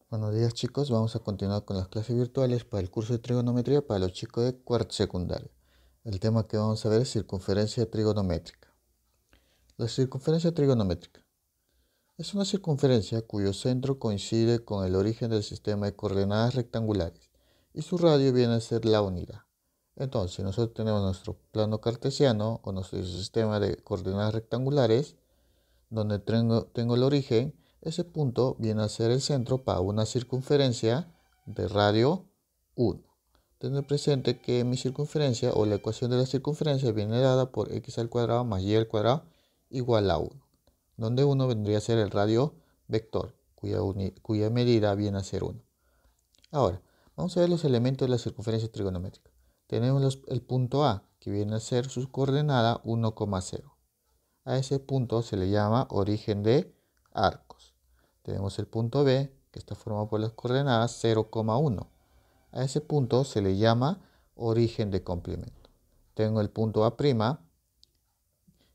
Buenos días chicos, vamos a continuar con las clases virtuales para el curso de trigonometría para los chicos de cuarto secundario. El tema que vamos a ver es circunferencia trigonométrica. La circunferencia trigonométrica es una circunferencia cuyo centro coincide con el origen del sistema de coordenadas rectangulares y su radio viene a ser la unidad. Entonces, si nosotros tenemos nuestro plano cartesiano o nuestro sistema de coordenadas rectangulares, donde tengo el origen, ese punto viene a ser el centro para una circunferencia de radio 1. Tener presente que mi circunferencia o la ecuación de la circunferencia viene dada por x al cuadrado más y al cuadrado igual a 1, donde 1 vendría a ser el radio vector, cuya medida viene a ser 1. Ahora, vamos a ver los elementos de la circunferencia trigonométrica. Tenemos el punto A, que viene a ser su coordenada 1,0. A ese punto se le llama origen de arcos. Tenemos el punto B, que está formado por las coordenadas 0,1. A ese punto se le llama origen de complemento. Tengo el punto A',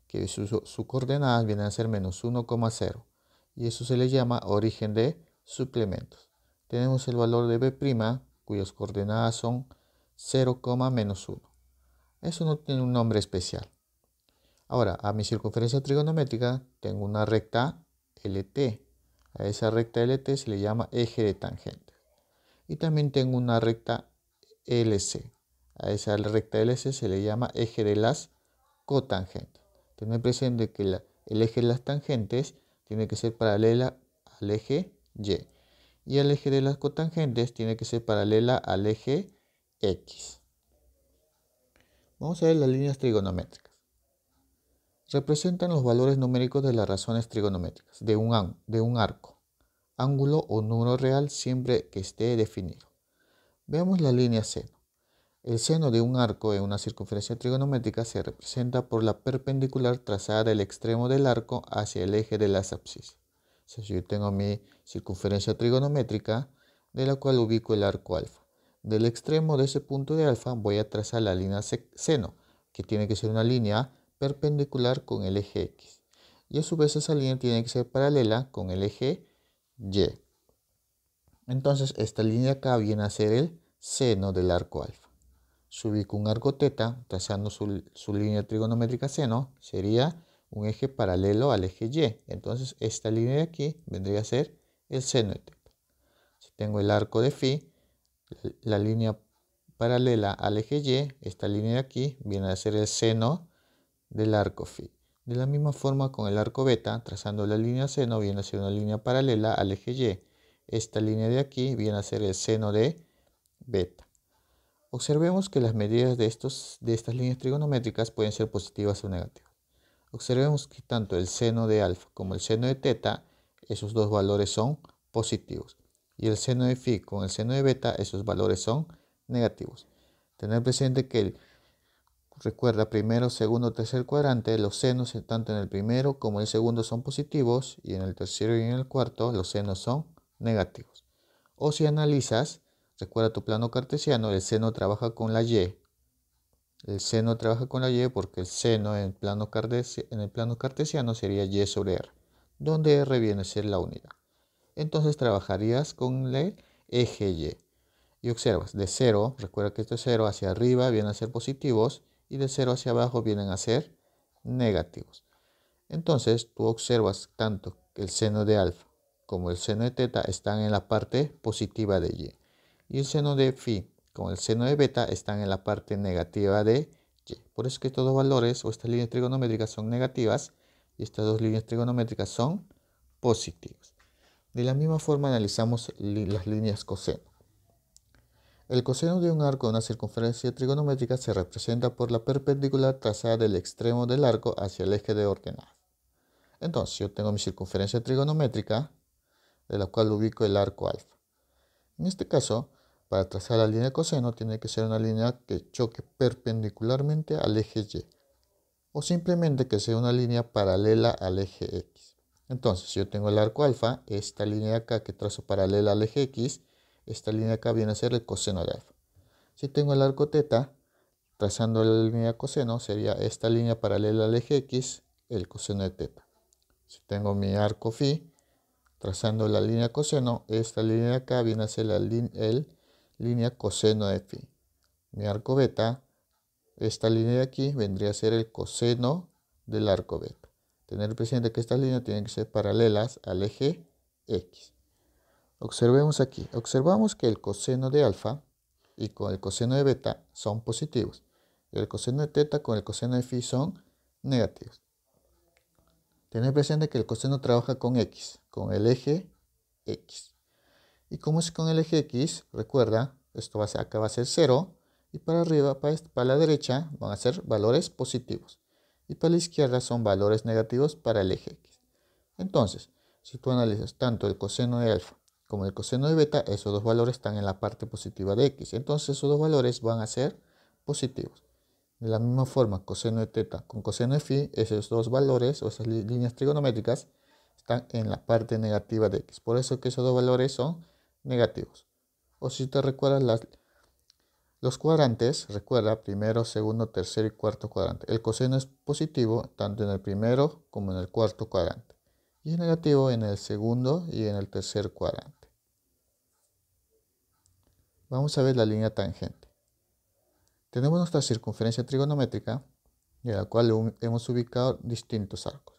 que su coordenadas vienen a ser menos 1,0. Y eso se le llama origen de suplementos. Tenemos el valor de B', cuyas coordenadas son 0, menos 1. Eso no tiene un nombre especial. Ahora, a mi circunferencia trigonométrica tengo una recta LT. A esa recta LT se le llama eje de tangente. Y también tengo una recta LC. A esa recta LC se le llama eje de las cotangentes. Tener presente que el eje de las tangentes tiene que ser paralela al eje Y. Y el eje de las cotangentes tiene que ser paralela al eje X. Vamos a ver las líneas trigonométricas. Representan los valores numéricos de las razones trigonométricas de un arco, ángulo o número real siempre que esté definido. Veamos la línea seno. El seno de un arco en una circunferencia trigonométrica se representa por la perpendicular trazada del extremo del arco hacia el eje de las abscisas. O sea, yo tengo mi circunferencia trigonométrica de la cual ubico el arco alfa. Del extremo de ese punto de alfa voy a trazar la línea seno, que tiene que ser una línea perpendicular con el eje X. Y a su vez esa línea tiene que ser paralela con el eje Y. Entonces esta línea acá viene a ser el seno del arco alfa. Si ubico un arco teta, trazando su línea trigonométrica seno, sería un eje paralelo al eje Y. Entonces esta línea de aquí vendría a ser el seno de teta. Si tengo el arco de phi, la línea paralela al eje Y, esta línea de aquí viene a ser el seno del arco phi. De la misma forma con el arco beta, trazando la línea seno viene a ser una línea paralela al eje Y. Esta línea de aquí viene a ser el seno de beta. Observemos que las medidas de estas líneas trigonométricas pueden ser positivas o negativas. Observemos que tanto el seno de alfa como el seno de teta, esos dos valores son positivos. Y el seno de phi con el seno de beta, esos valores son negativos. Tener presente que recuerda, primero, segundo, tercer cuadrante, los senos tanto en el primero como en el segundo son positivos y en el tercero y en el cuarto los senos son negativos. O si analizas, recuerda tu plano cartesiano, el seno trabaja con la Y. El seno trabaja con la Y porque el seno en el plano cartesiano sería Y sobre R, donde R viene a ser la unidad. Entonces trabajarías con el eje Y. Y observas, de 0, recuerda que esto es 0, hacia arriba vienen a ser positivos y de 0 hacia abajo vienen a ser negativos. Entonces tú observas tanto que el seno de alfa como el seno de teta están en la parte positiva de Y. Y el seno de phi como el seno de beta están en la parte negativa de Y. Por eso es que estos dos valores o estas líneas trigonométricas son negativas y estas dos líneas trigonométricas son positivas. De la misma forma analizamos las líneas coseno. El coseno de un arco de una circunferencia trigonométrica se representa por la perpendicular trazada del extremo del arco hacia el eje de ordenadas. Entonces yo tengo mi circunferencia trigonométrica, de la cual ubico el arco alfa. En este caso, para trazar la línea de coseno tiene que ser una línea que choque perpendicularmente al eje Y, o simplemente que sea una línea paralela al eje X. Entonces, si yo tengo el arco alfa, esta línea de acá que trazo paralela al eje X, esta línea de acá viene a ser el coseno de alfa. Si tengo el arco teta, trazando la línea de coseno, sería esta línea paralela al eje X, el coseno de teta. Si tengo mi arco phi, Trazando la línea coseno, esta línea de acá viene a ser la línea coseno de phi. Mi arco beta, esta línea de aquí vendría a ser el coseno del arco beta. Tener presente que estas líneas tienen que ser paralelas al eje X. Observemos aquí. Observamos que el coseno de alfa y con el coseno de beta son positivos. Y el coseno de teta con el coseno de phi son negativos. Tener presente que el coseno trabaja con X, con el eje X. Y como es con el eje X, recuerda, acá va a ser 0. Y para arriba, para la derecha, van a ser valores positivos. Y para la izquierda son valores negativos para el eje X. Entonces, si tú analizas tanto el coseno de alfa como el coseno de beta, esos dos valores están en la parte positiva de X. Entonces, esos dos valores van a ser positivos. De la misma forma, coseno de teta con coseno de phi, esos dos valores o esas líneas trigonométricas están en la parte negativa de X. Por eso que esos dos valores son negativos. O si te recuerdas los cuadrantes, recuerda primero, segundo, tercero y cuarto cuadrante. El coseno es positivo tanto en el primero como en el cuarto cuadrante. Y es negativo en el segundo y en el tercer cuadrante. Vamos a ver la línea tangente. Tenemos nuestra circunferencia trigonométrica, en la cual hemos ubicado distintos arcos.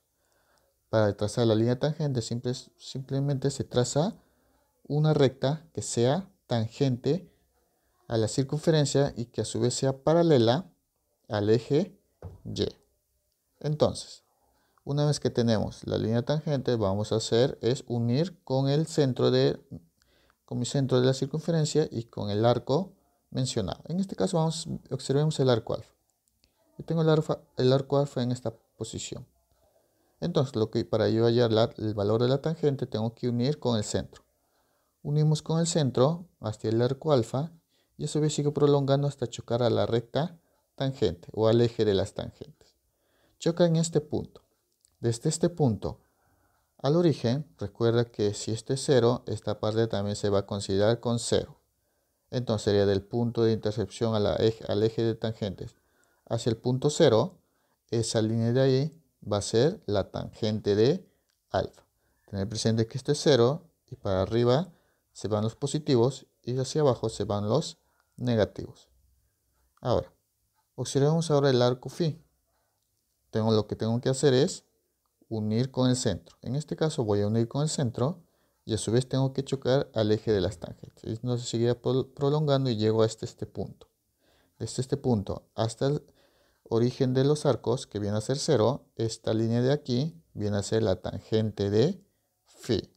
Para trazar la línea tangente simplemente se traza una recta que sea tangente a la circunferencia y que a su vez sea paralela al eje Y. Entonces, una vez que tenemos la línea tangente, vamos a hacer es unir con mi centro de la circunferencia y con el arco mencionado. En este caso observemos el arco alfa. Yo tengo el arco alfa en esta posición. Entonces, para yo hallar el valor de la tangente, tengo que unir con el centro. Unimos con el centro hasta el arco alfa y eso sigue prolongando hasta chocar a la recta tangente o al eje de las tangentes. Choca en este punto. Desde este punto al origen, recuerda que si este es 0, esta parte también se va a considerar con 0. Entonces sería del punto de intersección al eje de tangentes hacia el punto 0, esa línea de ahí va a ser la tangente de alfa. Tener presente que esto es 0 y para arriba se van los positivos y hacia abajo se van los negativos. Ahora, observemos ahora el arco phi. Lo que tengo que hacer es unir con el centro. En este caso voy a unir con el centro y a su vez tengo que chocar al eje de las tangentes. Entonces seguirá prolongando y llego hasta este punto. Desde este punto hasta el origen de los arcos, que viene a ser 0, esta línea de aquí viene a ser la tangente de phi.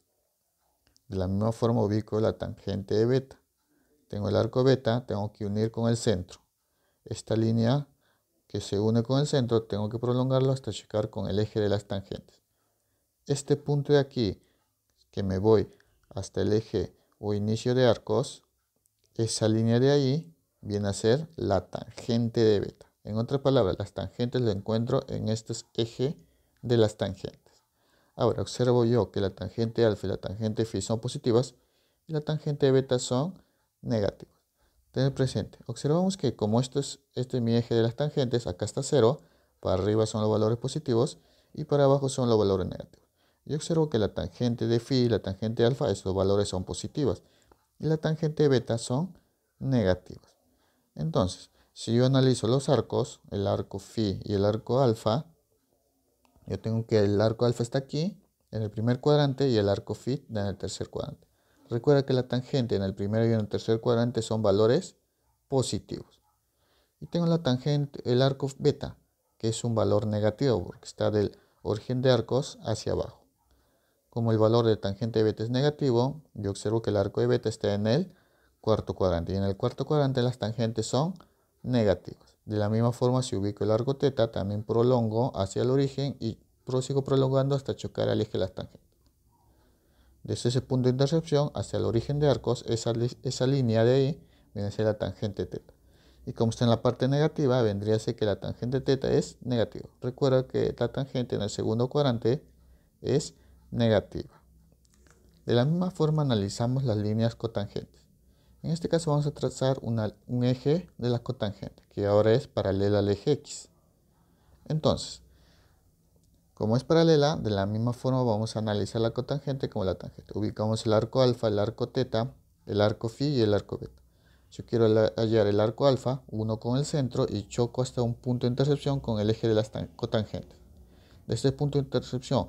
De la misma forma ubico la tangente de beta. Tengo el arco beta, tengo que unir con el centro. Esta línea que se une con el centro, tengo que prolongarlo hasta checar con el eje de las tangentes. Este punto de aquí, que me voy hasta el eje o inicio de arcos, esa línea de ahí viene a ser la tangente de beta. En otras palabras, las tangentes las encuentro en este eje de las tangentes. Ahora observo yo que la tangente alfa y la tangente phi son positivas y la tangente de beta son negativas. Tener presente, observamos que como este es mi eje de las tangentes, acá está 0, para arriba son los valores positivos y para abajo son los valores negativos. Yo observo que la tangente de phi y la tangente de alfa, esos valores son positivos y la tangente de beta son negativos. Entonces, si yo analizo los arcos, el arco phi y el arco alfa, yo tengo que el arco alfa está aquí, en el primer cuadrante, y el arco phi en el tercer cuadrante. Recuerda que la tangente en el primer y en el tercer cuadrante son valores positivos. Y tengo la tangente, el arco beta, que es un valor negativo, porque está del origen de arcos hacia abajo. Como el valor de tangente de beta es negativo, yo observo que el arco de beta está en el cuarto cuadrante. Y en el cuarto cuadrante las tangentes son negativas. De la misma forma, si ubico el arco teta, también prolongo hacia el origen y prosigo prolongando hasta chocar al eje de las tangentes. Desde ese punto de intersección hacia el origen de arcos, esa línea de ahí viene a ser la tangente teta. Y como está en la parte negativa, vendría a ser que la tangente teta es negativa. Recuerda que la tangente en el segundo cuadrante es negativa. De la misma forma analizamos las líneas cotangentes. En este caso vamos a trazar un eje de la cotangente, que ahora es paralela al eje X. Entonces, Como es paralela, de la misma forma vamos a analizar la cotangente como la tangente. Ubicamos el arco alfa, el arco teta, el arco phi y el arco beta. Yo quiero hallar el arco alfa, uno con el centro, y choco hasta un punto de intersección con el eje de las cotangentes. De este punto de intersección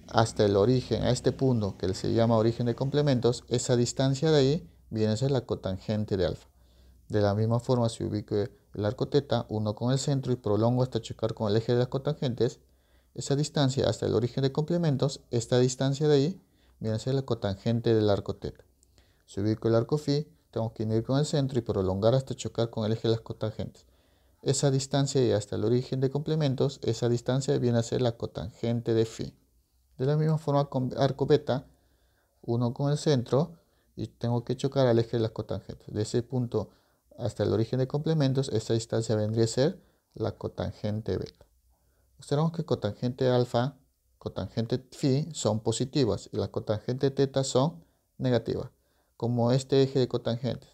hasta el origen, a este punto que se llama origen de complementos, esa distancia de ahí viene a ser la cotangente de alfa. De la misma forma, si ubico el arco teta, uno con el centro y prolongo hasta chocar con el eje de las cotangentes, esa distancia hasta el origen de complementos, esta distancia de ahí viene a ser la cotangente del arco teta. Si ubico el arco phi, tengo que unir con el centro y prolongar hasta chocar con el eje de las cotangentes. Esa distancia y hasta el origen de complementos, esa distancia viene a ser la cotangente de phi. De la misma forma con arco beta, uno con el centro y tengo que chocar al eje de las cotangentes. De ese punto hasta el origen de complementos, esa distancia vendría a ser la cotangente beta. Observamos que cotangente alfa, cotangente phi son positivas y la cotangente teta son negativas. Como este eje de cotangentes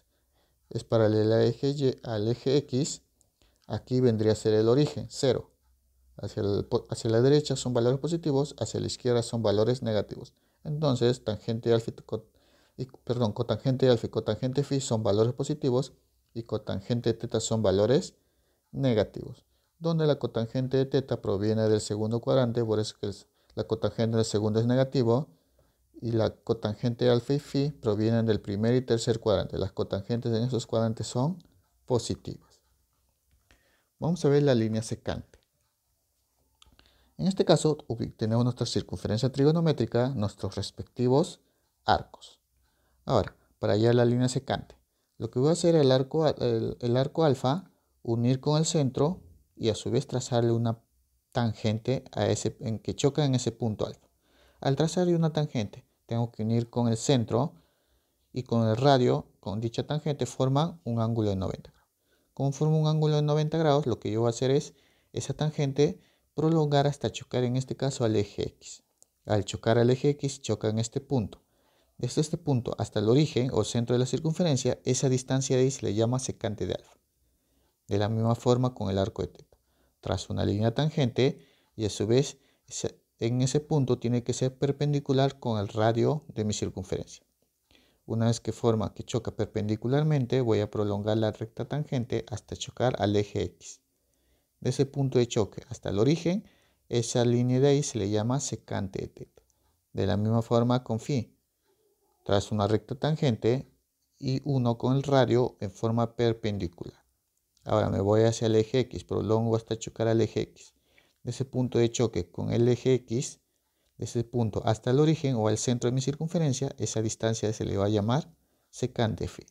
es paralelo al eje X, aquí vendría a ser el origen, 0. Hacia la derecha son valores positivos, hacia la izquierda son valores negativos. Entonces, cotangente alfa y cotangente phi son valores positivos y cotangente teta son valores negativos, donde la cotangente de teta proviene del segundo cuadrante, por eso que la cotangente del segundo es negativo, y la cotangente alfa y phi provienen del primer y tercer cuadrante. Las cotangentes en esos cuadrantes son positivas. Vamos a ver la línea secante. En este caso tenemos nuestra circunferencia trigonométrica, nuestros respectivos arcos. Ahora, para hallar la línea secante, lo que voy a hacer es el arco alfa, unir con el centro y a su vez trazarle una tangente en que choca en ese punto alfa. Al trazarle una tangente, tengo que unir con el centro y con el radio, con dicha tangente, forman un ángulo de 90 grados. Como forma un ángulo de 90 grados, lo que yo voy a hacer es esa tangente prolongar hasta chocar en este caso al eje X. Al chocar al eje X, choca en este punto. Desde este punto hasta el origen o centro de la circunferencia, esa distancia de ahí se le llama secante de alfa. De la misma forma con el arco de teta. Trazo una línea tangente y a su vez en ese punto tiene que ser perpendicular con el radio de mi circunferencia. Una vez que choca perpendicularmente, voy a prolongar la recta tangente hasta chocar al eje X. De ese punto de choque hasta el origen, esa línea de ahí se le llama secante de teta. De la misma forma con phi. Trazo una recta tangente y uno con el radio en forma perpendicular. Ahora me voy hacia el eje X, prolongo hasta chocar al eje X. De ese punto de choque con el eje X, de ese punto hasta el origen o al centro de mi circunferencia, esa distancia se le va a llamar secante phi.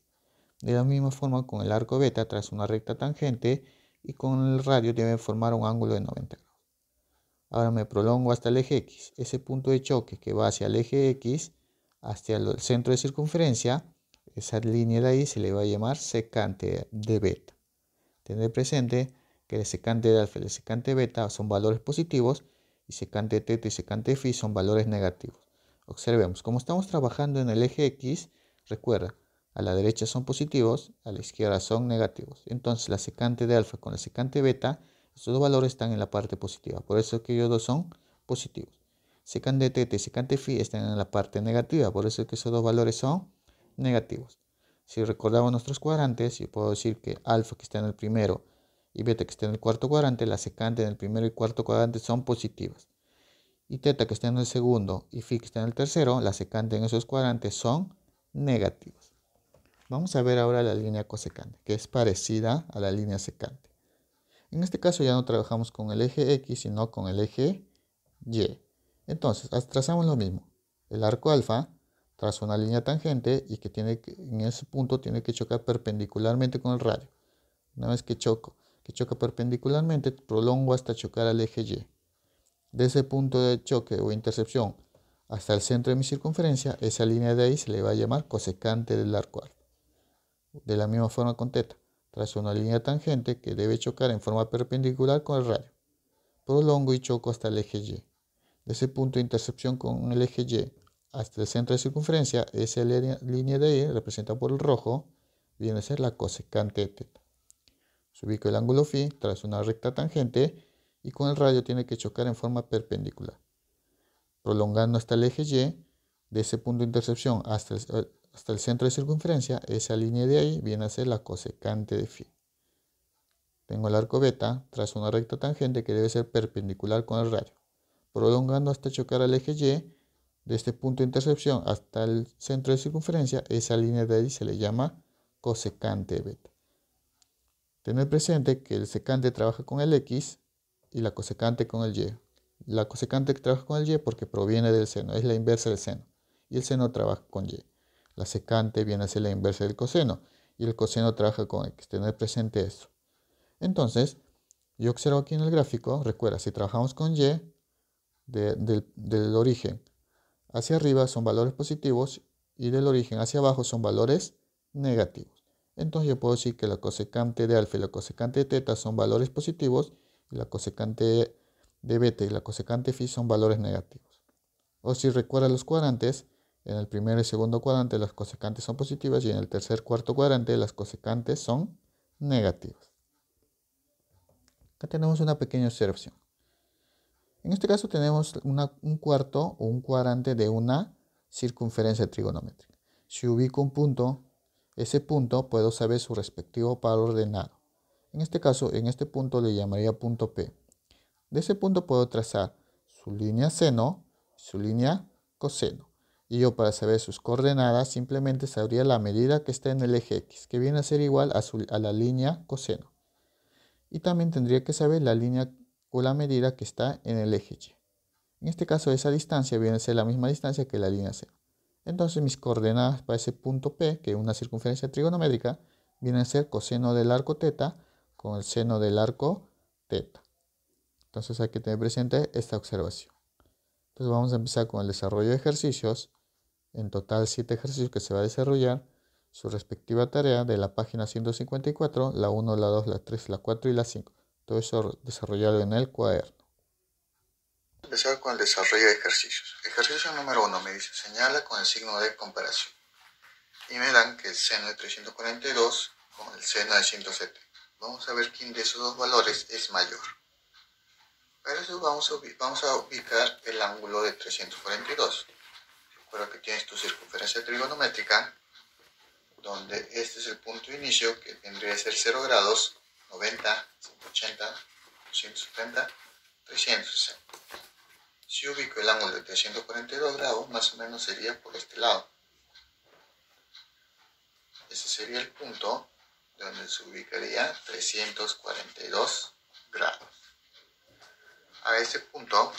De la misma forma con el arco beta, trazo una recta tangente y con el radio debe formar un ángulo de 90 grados. Ahora me prolongo hasta el eje X. Ese punto de choque que va hacia el eje X, hacia el centro de circunferencia, esa línea de ahí se le va a llamar secante de beta. Tener presente que el secante de alfa y el secante de beta son valores positivos y secante de teta y secante de phi son valores negativos. Observemos, como estamos trabajando en el eje X, recuerda, a la derecha son positivos, a la izquierda son negativos. Entonces la secante de alfa con la secante de beta, estos dos valores están en la parte positiva. Por eso que ellos dos son positivos. Secante de teta y secante de phi están en la parte negativa. Por eso que esos dos valores son negativos. Si recordamos nuestros cuadrantes, yo puedo decir que alfa que está en el primero y beta que está en el cuarto cuadrante, la secante en el primero y cuarto cuadrante son positivas. Y teta que está en el segundo y phi que está en el tercero, la secante en esos cuadrantes son negativas. Vamos a ver ahora la línea cosecante, que es parecida a la línea secante. En este caso ya no trabajamos con el eje X, sino con el eje Y. Entonces, trazamos lo mismo. El arco alfa traza una línea tangente y en ese punto tiene que chocar perpendicularmente con el radio. Una vez que choca perpendicularmente, prolongo hasta chocar al eje Y. De ese punto de choque o intercepción hasta el centro de mi circunferencia, esa línea de ahí se le va a llamar cosecante del arco alfa. De la misma forma con teta, trazo una línea tangente que debe chocar en forma perpendicular con el radio. Prolongo y choco hasta el eje Y. De ese punto de intercepción con el eje Y hasta el centro de circunferencia, esa línea de ahí, representada por el rojo, viene a ser la cosecante de teta. Ubico el ángulo phi, trazo una recta tangente y con el radio tiene que chocar en forma perpendicular, prolongando hasta el eje Y. De ese punto de intercepción hasta el centro de circunferencia, esa línea de ahí viene a ser la cosecante de φ. Tengo el arco beta, trazo una recta tangente que debe ser perpendicular con el radio, prolongando hasta chocar al eje Y. De este punto de intercepción hasta el centro de circunferencia, esa línea de ahí se le llama cosecante beta. Tener presente que el secante trabaja con el X y la cosecante con el Y. La cosecante trabaja con el Y porque proviene del seno, es la inversa del seno, y el seno trabaja con Y. La secante viene a ser la inversa del coseno, y el coseno trabaja con X. Tener presente eso. Entonces, yo observo aquí en el gráfico, recuerda, si trabajamos con Y, del origen hacia arriba son valores positivos y del origen hacia abajo son valores negativos. Entonces yo puedo decir que la cosecante de alfa y la cosecante de teta son valores positivos y la cosecante de beta y la cosecante de phi son valores negativos. O si recuerdas los cuadrantes, en el primer y segundo cuadrante las cosecantes son positivas y en el tercer cuarto cuadrante las cosecantes son negativas. Acá tenemos una pequeña observación. En este caso tenemos un cuarto o un cuadrante de una circunferencia trigonométrica. Si ubico un punto, ese punto puedo saber su respectivo par ordenado. En este caso, en este punto le llamaría punto P. De ese punto puedo trazar su línea seno, su línea coseno. Y yo para saber sus coordenadas simplemente sabría la medida que está en el eje X, que viene a ser igual a la línea coseno. Y también tendría que saber la línea o la medida que está en el eje Y. En este caso esa distancia viene a ser la misma distancia que la línea cero. Entonces mis coordenadas para ese punto P, que es una circunferencia trigonométrica, vienen a ser coseno del arco teta con el seno del arco teta. Entonces hay que tener presente esta observación. Entonces vamos a empezar con el desarrollo de ejercicios. En total 7 ejercicios que se va a desarrollar su respectiva tarea de la página 154, la 1, la 2, la 3, la 4 y la 5. Todo eso desarrollado en el cuaderno. Empezar con el desarrollo de ejercicios. Ejercicio número 1 me dice, señala con el signo de comparación. Y me dan que el seno de 342 con el seno de 170. Vamos a ver quién de esos dos valores es mayor. Para eso vamos a ubicar el ángulo de 342. Recuerda que tienes tu circunferencia trigonométrica, donde este es el punto de inicio, que vendría a ser 0 grados, 90, 180, 270, 360. Si ubico el ángulo de 342 grados, más o menos sería por este lado. Ese sería el punto donde se ubicaría 342 grados. A ese punto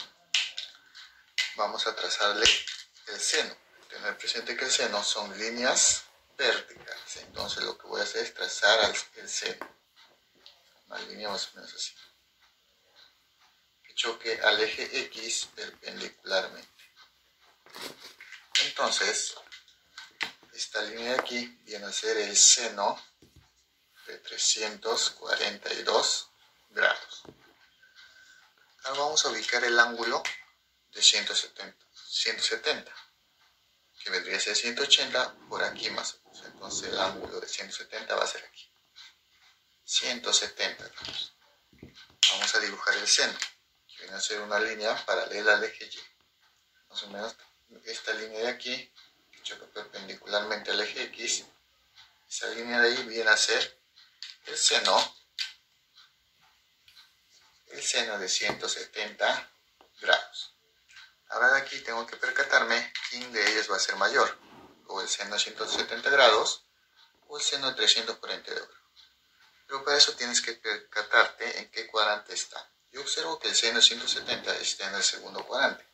vamos a trazarle el seno. Tener presente que el seno son líneas verticales. Entonces lo que voy a hacer es trazar el seno. Una línea más o menos así. Que choque al eje X perpendicularmente. Entonces, esta línea de aquí viene a ser el seno de 342 grados. Ahora vamos a ubicar el ángulo de 170, que vendría a ser 180 por aquí más o menos. Entonces el ángulo de 170 va a ser aquí. 170 grados. Vamos a dibujar el seno, que viene a ser una línea paralela al eje Y. Más o menos esta línea de aquí, que choca perpendicularmente al eje X, esa línea de ahí viene a ser el seno de 170 grados. Ahora de aquí tengo que percatarme quién de ellos va a ser mayor, o el seno de 170 grados o el seno de 342 grados. Pero para eso tienes que percatarte en qué cuadrante está. Yo observo que el seno de 170 está en el segundo cuadrante.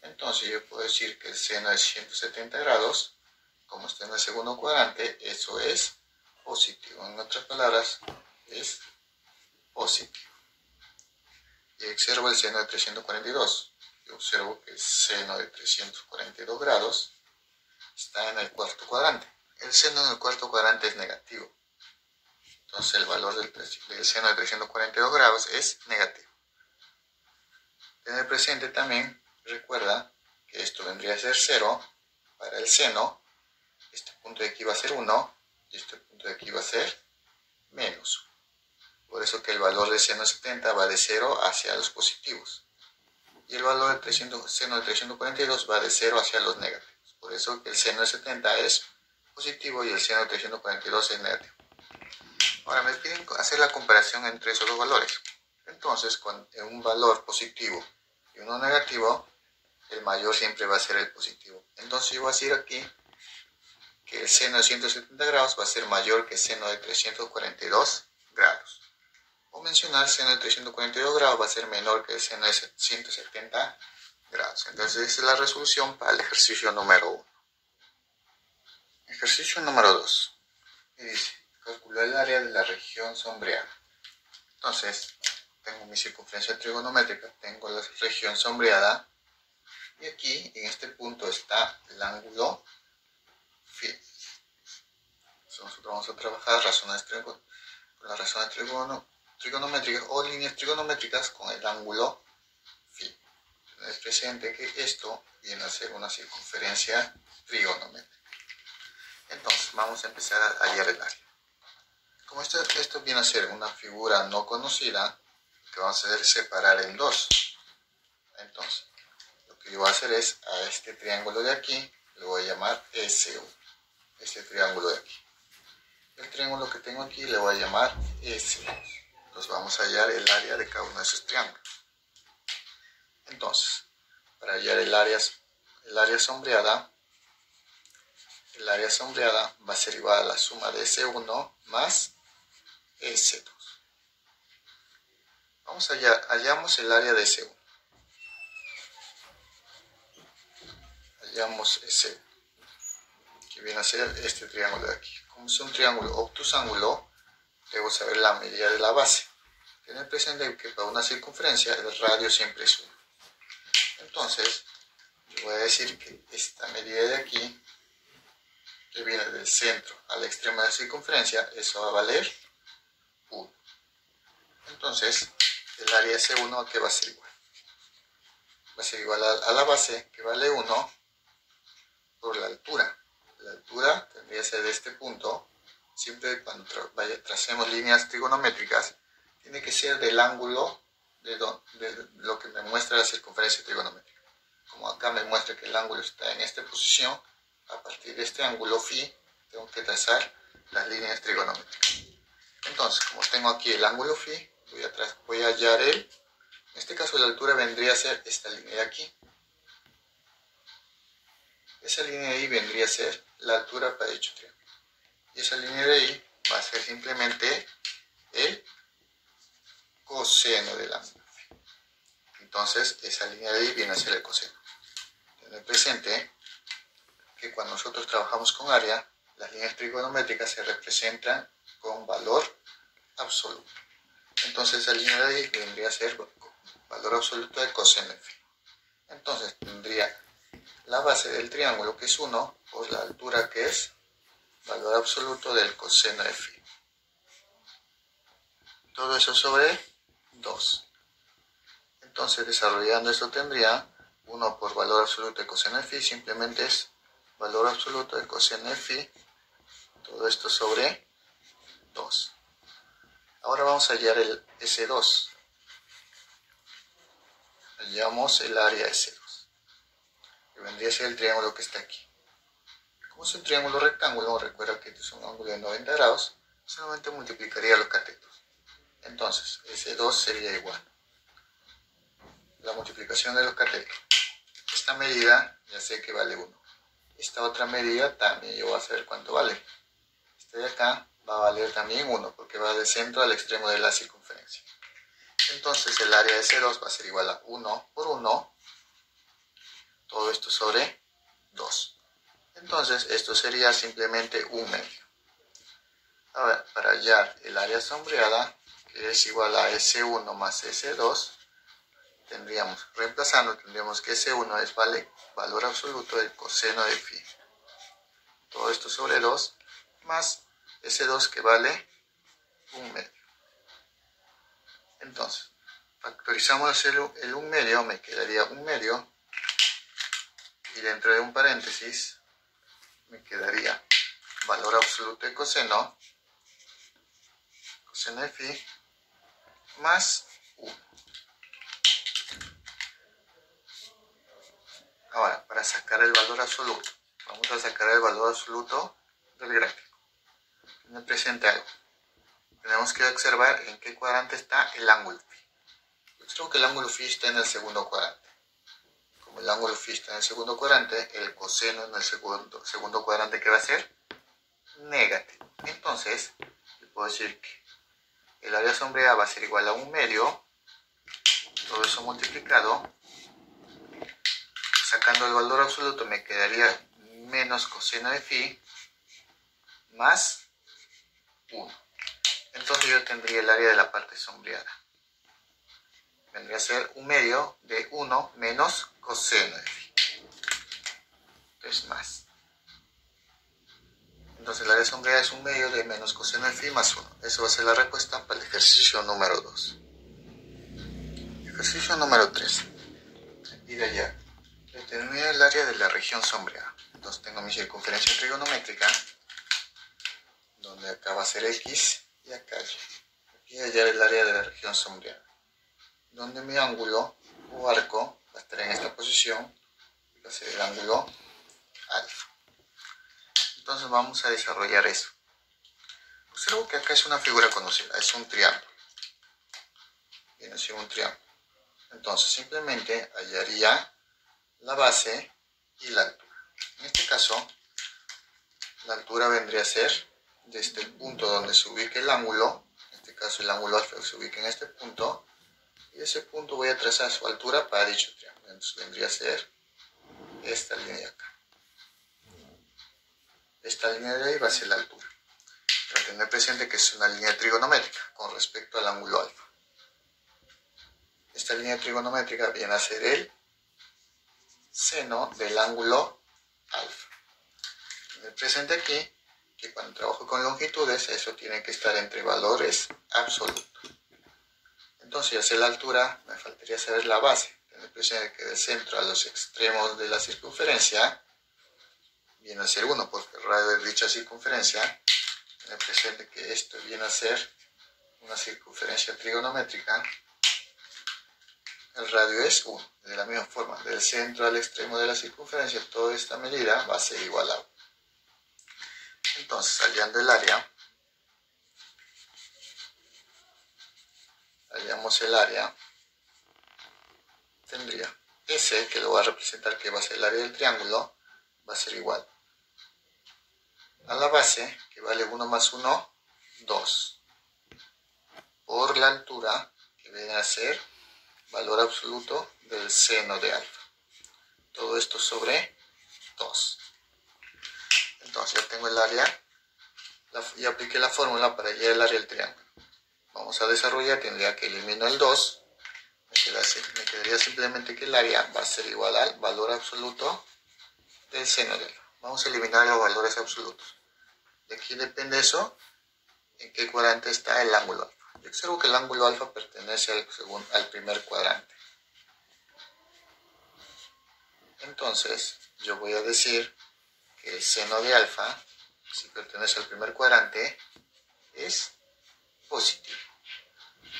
Entonces yo puedo decir que el seno de 170 grados, como está en el segundo cuadrante, eso es positivo. En otras palabras, es positivo. Y observo el seno de 342. Yo observo que el seno de 342 grados está en el cuarto cuadrante. El seno en el cuarto cuadrante es negativo. Entonces el valor del seno de 342 grados es negativo. Tener presente también, recuerda que esto vendría a ser 0 para el seno. Este punto de aquí va a ser 1 y este punto de aquí va a ser menos 1. Por eso que el valor de seno de 70 va de 0 hacia los positivos. Y el valor de seno de 342 va de 0 hacia los negativos. Por eso que el seno de 70 es positivo y el seno de 342 es negativo. Ahora me piden hacer la comparación entre esos dos valores. Entonces, con un valor positivo y uno negativo, el mayor siempre va a ser el positivo. Entonces yo voy a decir aquí que el seno de 170 grados va a ser mayor que el seno de 342 grados. O mencionar el seno de 342 grados va a ser menor que el seno de 170 grados. Entonces esa es la resolución para el ejercicio número 1. Ejercicio número 2. Y dice, calcular el área de la región sombreada. Entonces, tengo mi circunferencia trigonométrica, tengo la región sombreada, y aquí, en este punto, está el ángulo phi. Entonces, nosotros vamos a trabajar con las razones trigonométricas o líneas trigonométricas con el ángulo phi. Tener presente que esto viene a ser una circunferencia trigonométrica. Entonces, vamos a empezar a hallar el área. Como esto viene a ser una figura no conocida, lo que vamos a hacer es separar en dos. Entonces, lo que yo voy a hacer es a este triángulo de aquí, le voy a llamar S1. Este triángulo de aquí. El triángulo que tengo aquí le voy a llamar S2. Entonces vamos a hallar el área de cada uno de esos triángulos. Entonces, para hallar el área sombreada, va a ser igual a la suma de S1 más S2. Vamos allá, hallamos el área de S1. Hallamos S1, que viene a ser este triángulo de aquí. Como es un triángulo obtusángulo, debo saber la medida de la base. Tener presente que para una circunferencia el radio siempre es 1. Entonces, yo voy a decir que esta medida de aquí, que viene del centro al extremo de la circunferencia, eso va a valer 1. Entonces, el área S1, ¿qué va a ser igual? Va a ser igual a la base, que vale 1, por la altura. La altura tendría que ser de este punto. Siempre cuando tracemos líneas trigonométricas, tiene que ser del ángulo de lo que me muestra la circunferencia trigonométrica. Como acá me muestra que el ángulo está en esta posición, a partir de este ángulo phi, tengo que trazar las líneas trigonométricas. Entonces, como tengo aquí el ángulo phi, voy a hallar en este caso la altura vendría a ser esta línea de aquí. Esa línea de ahí vendría a ser la altura para dicho triángulo. Y esa línea de ahí va a ser simplemente el coseno del ángulo. Entonces, esa línea de ahí viene a ser el coseno. Tener presente que cuando nosotros trabajamos con área, las líneas trigonométricas se representan con valor absoluto. Entonces, esa línea de ahí vendría a ser valor absoluto de coseno de phi. Entonces, tendría la base del triángulo, que es 1, por la altura, que es valor absoluto del coseno de phi. Todo eso sobre 2. Entonces, desarrollando esto tendría 1 por valor absoluto de coseno de phi, simplemente es valor absoluto de coseno de phi, todo esto sobre 2. Ahora vamos a hallar el S2. Hallamos el área S2, que vendría a ser el triángulo que está aquí. Como es un triángulo rectángulo, recuerda que este es un ángulo de 90 grados, solamente multiplicaría los catetos. Entonces, S2 sería igual a la multiplicación de los catetos. Esta medida ya sé que vale 1. Esta otra medida también yo voy a saber cuánto vale. Este de acá va a valer también 1, porque va del centro al extremo de la circunferencia. Entonces el área de S2 va a ser igual a 1 por 1, todo esto sobre 2. Entonces esto sería simplemente 1 medio. Ahora, para hallar el área sombreada, que es igual a S1 más S2, tendríamos que S1 es valor absoluto del coseno de phi. Todo esto sobre 2, más S2 que vale 1 medio. Entonces, factorizamos el 1 medio, me quedaría 1 medio, y dentro de un paréntesis me quedaría valor absoluto de coseno de phi, más 1. Ahora, para sacar el valor absoluto, vamos a sacar el valor absoluto del gráfico. Me presenta algo. Tenemos que observar en qué cuadrante está el ángulo phi. Observo que el ángulo phi está en el segundo cuadrante. Como el ángulo phi está en el segundo cuadrante, el coseno en el segundo cuadrante, ¿qué va a ser? Negativo. Entonces, yo puedo decir que el área sombreada va a ser igual a 1/2, todo eso multiplicado, sacando el valor absoluto me quedaría menos coseno de phi más 1. Entonces yo tendría el área de la parte sombreada. Vendría a ser 1/2 de 1 menos coseno de phi. Entonces más. Entonces el área sombreada es 1/2 de menos coseno de phi más 1. Eso va a ser la respuesta para el ejercicio número 2. Ejercicio número 3. Me pide ya determinar el área de la región sombreada. Entonces tengo mi circunferencia trigonométrica, donde acá va a ser X y acá Y. Me pide hallar el área de la región sombreada, donde mi ángulo o arco va a estar en esta posición, va a ser el ángulo alfa. Entonces vamos a desarrollar eso. Observo que acá es una figura conocida, es un triángulo. Viene a ser un triángulo. Entonces simplemente hallaría la base y la altura. En este caso, la altura vendría a ser desde el punto donde se ubique el ángulo, en este caso el ángulo alfa se ubica en este punto, y de ese punto voy a trazar su altura para dicho triángulo. Entonces vendría a ser esta línea de acá. Esta línea de ahí va a ser la altura. Pero tener presente que es una línea trigonométrica con respecto al ángulo alfa. Esta línea trigonométrica viene a ser el seno del ángulo alfa. Tener presente aquí que cuando trabajo con longitudes, eso tiene que estar entre valores absolutos. Entonces, ya sé la altura, me faltaría saber la base. Tener presente que del centro a los extremos de la circunferencia viene a ser 1, porque el radio de dicha circunferencia. Tener presente que esto viene a ser una circunferencia trigonométrica. El radio es 1. De la misma forma, del centro al extremo de la circunferencia, toda esta medida va a ser igual a 1. Entonces, hallando el área, hallamos el área, tendría S, que lo va a representar que va a ser el área del triángulo, va a ser igual a la base, que vale 1 más 1, 2, por la altura, que viene a ser valor absoluto del seno de alfa. Todo esto sobre 2. Entonces ya tengo el área, y apliqué la fórmula para hallar el área del triángulo. Vamos a desarrollar, tendría que eliminar el 2, me quedaría simplemente que el área va a ser igual al valor absoluto del seno de alfa. Vamos a eliminar los valores absolutos. De aquí depende eso, en qué cuadrante está el ángulo alfa. Yo observo que el ángulo alfa pertenece al primer cuadrante. Entonces, yo voy a decir que el seno de alfa, si pertenece al primer cuadrante, es positivo.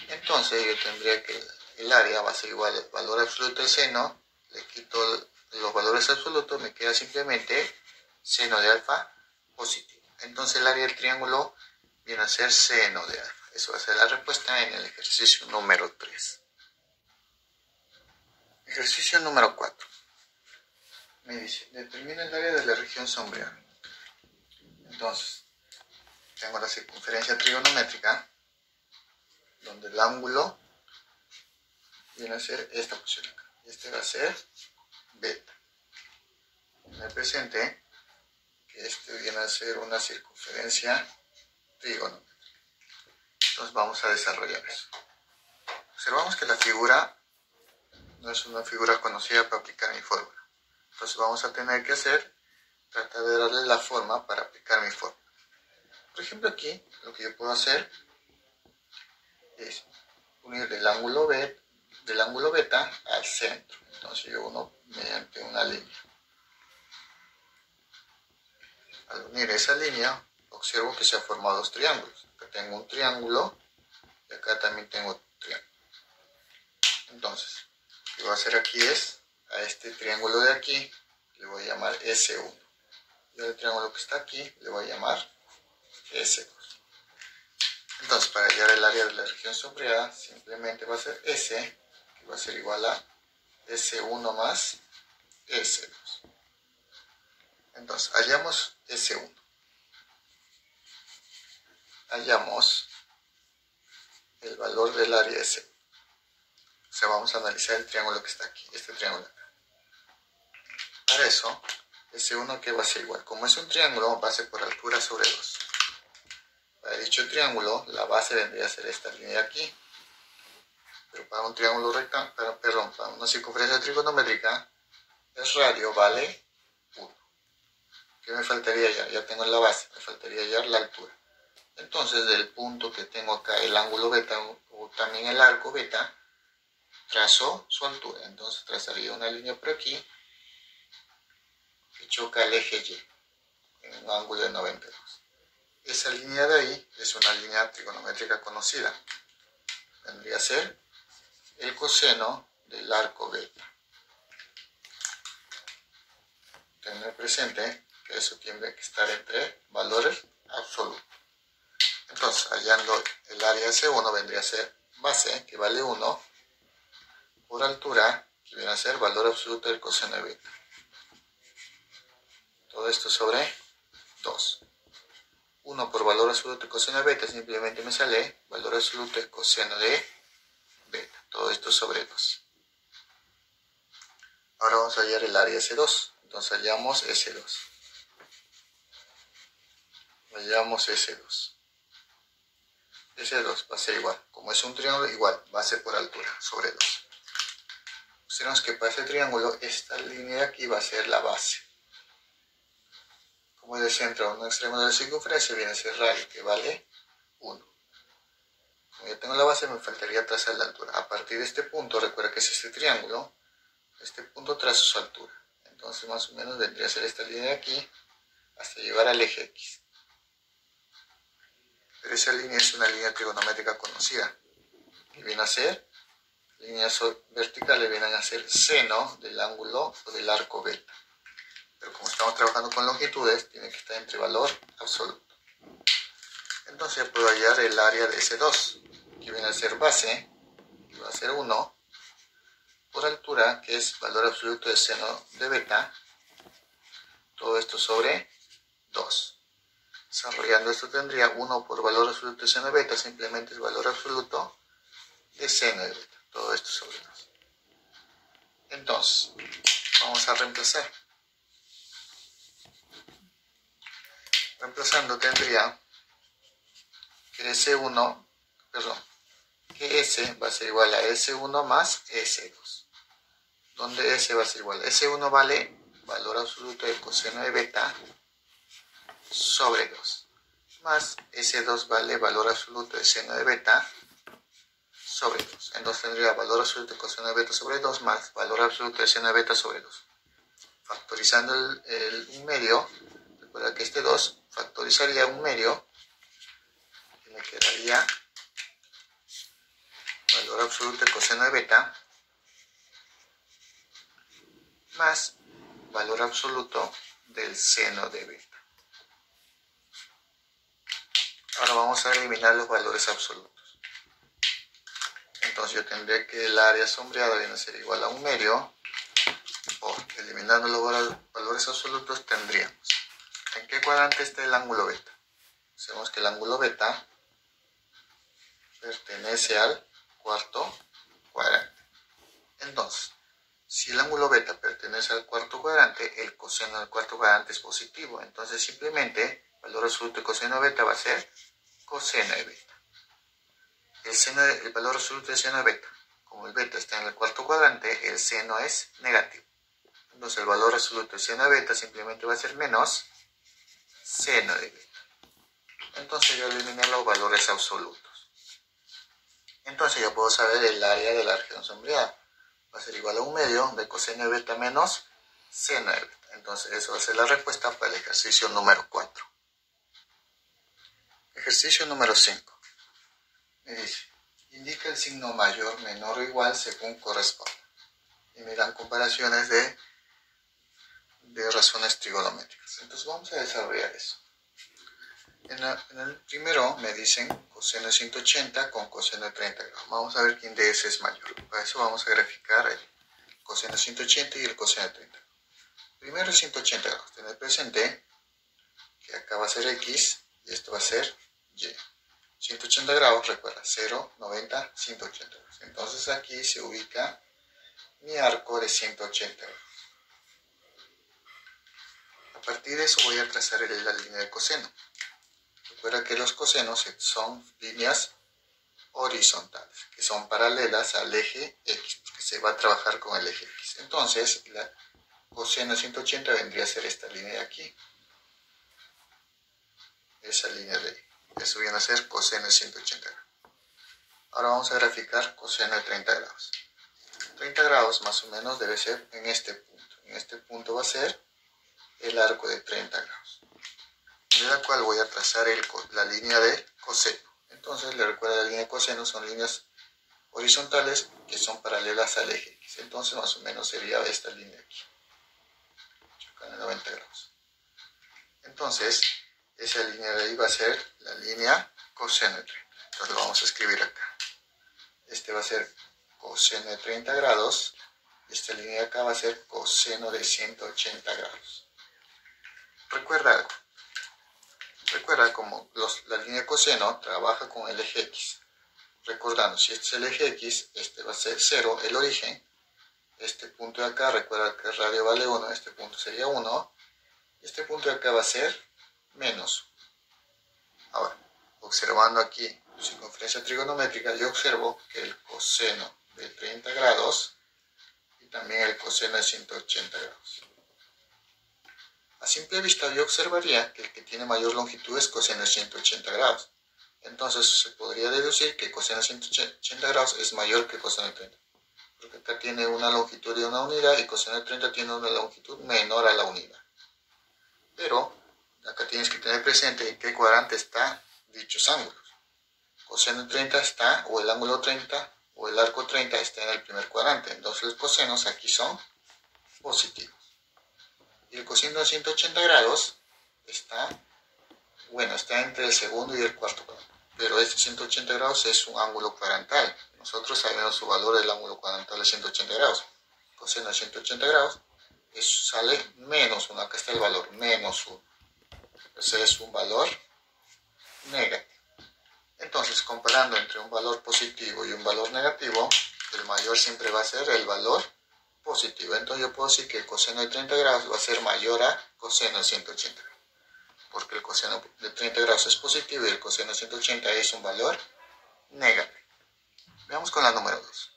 Entonces, yo tendría que el área va a ser igual al valor absoluto del seno, le quito los valores absolutos, me queda simplemente seno de alfa positivo. Entonces el área del triángulo viene a ser seno de alfa. Eso va a ser la respuesta en el ejercicio número 3. Ejercicio número 4. Me dice, determina el área de la región sombreada. Entonces, tengo la circunferencia trigonométrica, donde el ángulo viene a ser esta posición acá. Y este va a ser beta. Tener presente que este viene a ser una circunferencia trigonométrica. Entonces vamos a desarrollar eso. Observamos que la figura no es una figura conocida para aplicar mi fórmula. Entonces vamos a tener que tratar de darle la forma para aplicar mi fórmula. Por ejemplo aquí, lo que yo puedo hacer es unir el ángulo beta al centro. Entonces yo uno mediante una línea. Al unir esa línea, observo que se han formado dos triángulos. Acá tengo un triángulo y acá también tengo triángulo. Entonces, lo que voy a hacer aquí es, a este triángulo de aquí, le voy a llamar S1. Y al triángulo que está aquí, le voy a llamar S2. Entonces, para hallar el área de la región sombreada, simplemente va a ser S, que va a ser igual a S1 más S2. Entonces, hallamos S1. Hallamos el valor del área S1. O sea, vamos a analizar el triángulo que está aquí, este triángulo acá. Para eso, S1 que va a ser igual. Como es un triángulo, base por altura sobre 2. Para dicho triángulo, la base vendría a ser esta línea de aquí. Pero para un triángulo rectangular, para una circunferencia trigonométrica, el radio vale 1. ¿Qué me faltaría hallar? Ya tengo la base, me faltaría hallar la altura. Entonces, del punto que tengo acá, el ángulo beta, o también el arco beta, trazo su altura. Entonces, trazaría una línea por aquí que choca el eje Y en un ángulo de 92. Esa línea de ahí es una línea trigonométrica conocida. Vendría a ser el coseno del arco beta. Tener presente que eso tiene que estar entre valores absolutos. Entonces, hallando el área S1 vendría a ser base, que vale 1, por altura, que viene a ser valor absoluto del coseno de beta. Todo esto sobre 2. 1 por valor absoluto de coseno de beta, simplemente me sale valor absoluto de coseno de beta. Todo esto sobre 2. Ahora vamos a hallar el área S2. Entonces hallamos S2. Hallamos S2. S2 va a ser igual. Como es un triángulo, igual, base por altura, sobre 2. Observamos que para este triángulo, esta línea de aquí va a ser la base. Como es del centro a un extremo de la circunferencia, viene a ser radio, que vale 1. Como ya tengo la base, me faltaría trazar la altura. A partir de este punto, recuerda que es este triángulo, este punto trazo su altura. Entonces, más o menos vendría a ser esta línea de aquí, hasta llegar al eje X. Pero esa línea es una línea trigonométrica conocida, que viene a ser, líneas verticales vienen a ser seno del ángulo o del arco beta. Pero como estamos trabajando con longitudes, tiene que estar entre valor absoluto. Entonces ya puedo hallar el área de S2, que viene a ser base, que va a ser 1, por altura, que es valor absoluto de seno de beta, todo esto sobre 2. Desarrollando esto tendría 1 por valor absoluto de seno de beta, simplemente es valor absoluto de seno de beta, todo esto sobre 2. Entonces, vamos a reemplazar. Reemplazando tendría que S1, que S va a ser igual a S1 más S2, donde S va a ser igual a S1 vale valor absoluto de coseno de beta sobre 2, más S2 vale valor absoluto de seno de beta sobre 2. Entonces tendría valor absoluto de coseno de beta sobre 2 más valor absoluto de seno de beta sobre 2. Factorizando un medio, recuerda que este 2 factorizaría un medio, y me quedaría valor absoluto de coseno de beta más valor absoluto del seno de beta. Ahora vamos a eliminar los valores absolutos. Entonces yo tendré que el área sombreada viene a ser igual a un medio, o eliminando los valores absolutos tendríamos, ¿en qué cuadrante está el ángulo beta? Sabemos que el ángulo beta pertenece al cuarto cuadrante. Entonces, si el ángulo beta pertenece al cuarto cuadrante, el coseno del cuarto cuadrante es positivo. Entonces, simplemente, el valor absoluto de coseno de beta va a ser coseno de beta. El valor absoluto de seno de beta, como el beta está en el cuarto cuadrante, el seno es negativo. Entonces, el valor absoluto de seno de beta simplemente va a ser menos seno de beta. Entonces, yo eliminé los valores absolutos. Entonces, yo puedo saber el área de la región sombreada. Va a ser igual a un medio de coseno de beta menos seno de beta. Entonces, eso va a ser la respuesta para el ejercicio número 4. Ejercicio número 5. Me dice, indica el signo mayor, menor o igual según corresponda. Y me dan comparaciones de razones trigonométricas. Entonces vamos a desarrollar eso. En el primero me dicen coseno de 180 con coseno de 30 grados. Vamos a ver quién de ese es mayor. Para eso vamos a graficar el coseno de 180 y el coseno de 30. Primero 180 grados. Tener presente que acá va a ser X y esto va a ser Y. 180 grados, recuerda, 0, 90, 180 grados. Entonces aquí se ubica mi arco de 180 grados. A partir de eso voy a trazar la línea de coseno. Recuerda que los cosenos son líneas horizontales, que son paralelas al eje X, porque se va a trabajar con el eje X. Entonces, la coseno de 180 vendría a ser esta línea de aquí. Esa línea de ahí. Eso viene a ser coseno de 180 grados. Ahora vamos a graficar coseno de 30 grados. 30 grados más o menos debe ser en este punto. En este punto va a ser el arco de 30 grados. De la cual voy a trazar la línea de coseno. Entonces, le recuerda la línea de coseno son líneas horizontales que son paralelas al eje X. Entonces, más o menos sería esta línea aquí. Chocan a 90 grados. Entonces, esa línea de ahí va a ser la línea coseno de 30. Entonces, lo vamos a escribir acá. Este va a ser coseno de 30 grados. Y esta línea de acá va a ser coseno de 180 grados. Recuerda algo. Recuerda como la línea de coseno trabaja con el eje X. Recordando, si este es el eje X, este va a ser 0, el origen. Este punto de acá, recuerda que el radio vale 1, este punto sería 1. Este punto de acá va a ser menos 1. Ahora, observando aquí circunferencia trigonométrica, yo observo que el coseno de 30 grados y también el coseno de 180 grados. A simple vista yo observaría que el que tiene mayor longitud es coseno de 180 grados. Entonces se podría deducir que coseno de 180 grados es mayor que coseno de 30. Porque acá tiene una longitud de una unidad y coseno de 30 tiene una longitud menor a la unidad. Pero acá tienes que tener presente en qué cuadrante están dichos ángulos. Coseno de 30 está, o el ángulo 30, o el arco 30 está en el primer cuadrante. Entonces los cosenos aquí son positivos. Y el coseno de 180 grados está entre el segundo y el cuarto cuadrante. Pero este 180 grados es un ángulo cuadrantal. Nosotros sabemos su valor del ángulo cuadrantal de 180 grados. Coseno de 180 grados sale menos 1. Acá está el valor, menos 1. Ese es un valor negativo. Entonces, comparando entre un valor positivo y un valor negativo, el mayor siempre va a ser el valor positivo. Entonces yo puedo decir que el coseno de 30 grados va a ser mayor a coseno de 180 grados. Porque el coseno de 30 grados es positivo y el coseno de 180 es un valor negativo. Veamos con la número 2.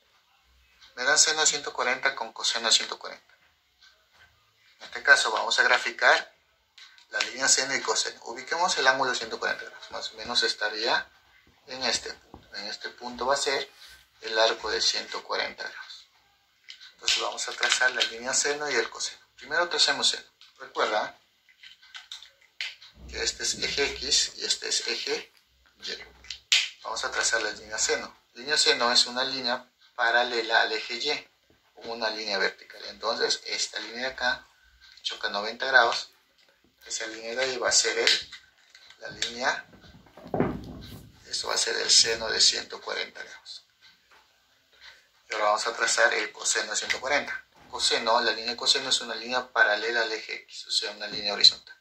Me dan seno de 140 con coseno de 140. En este caso vamos a graficar la línea seno y coseno. Ubiquemos el ángulo de 140 grados. Más o menos estaría en este punto. En este punto va a ser el arco de 140 grados. Entonces vamos a trazar la línea seno y el coseno. Primero tracemos seno. Recuerda que este es eje X y este es eje Y. Vamos a trazar la línea seno. La línea seno es una línea paralela al eje Y, con una línea vertical. Entonces esta línea de acá choca 90 grados. Esa línea de ahí va a ser la línea, esto va a ser el seno de 140 grados. Y ahora vamos a trazar el coseno de 140. Coseno, la línea de coseno es una línea paralela al eje X, o sea, una línea horizontal.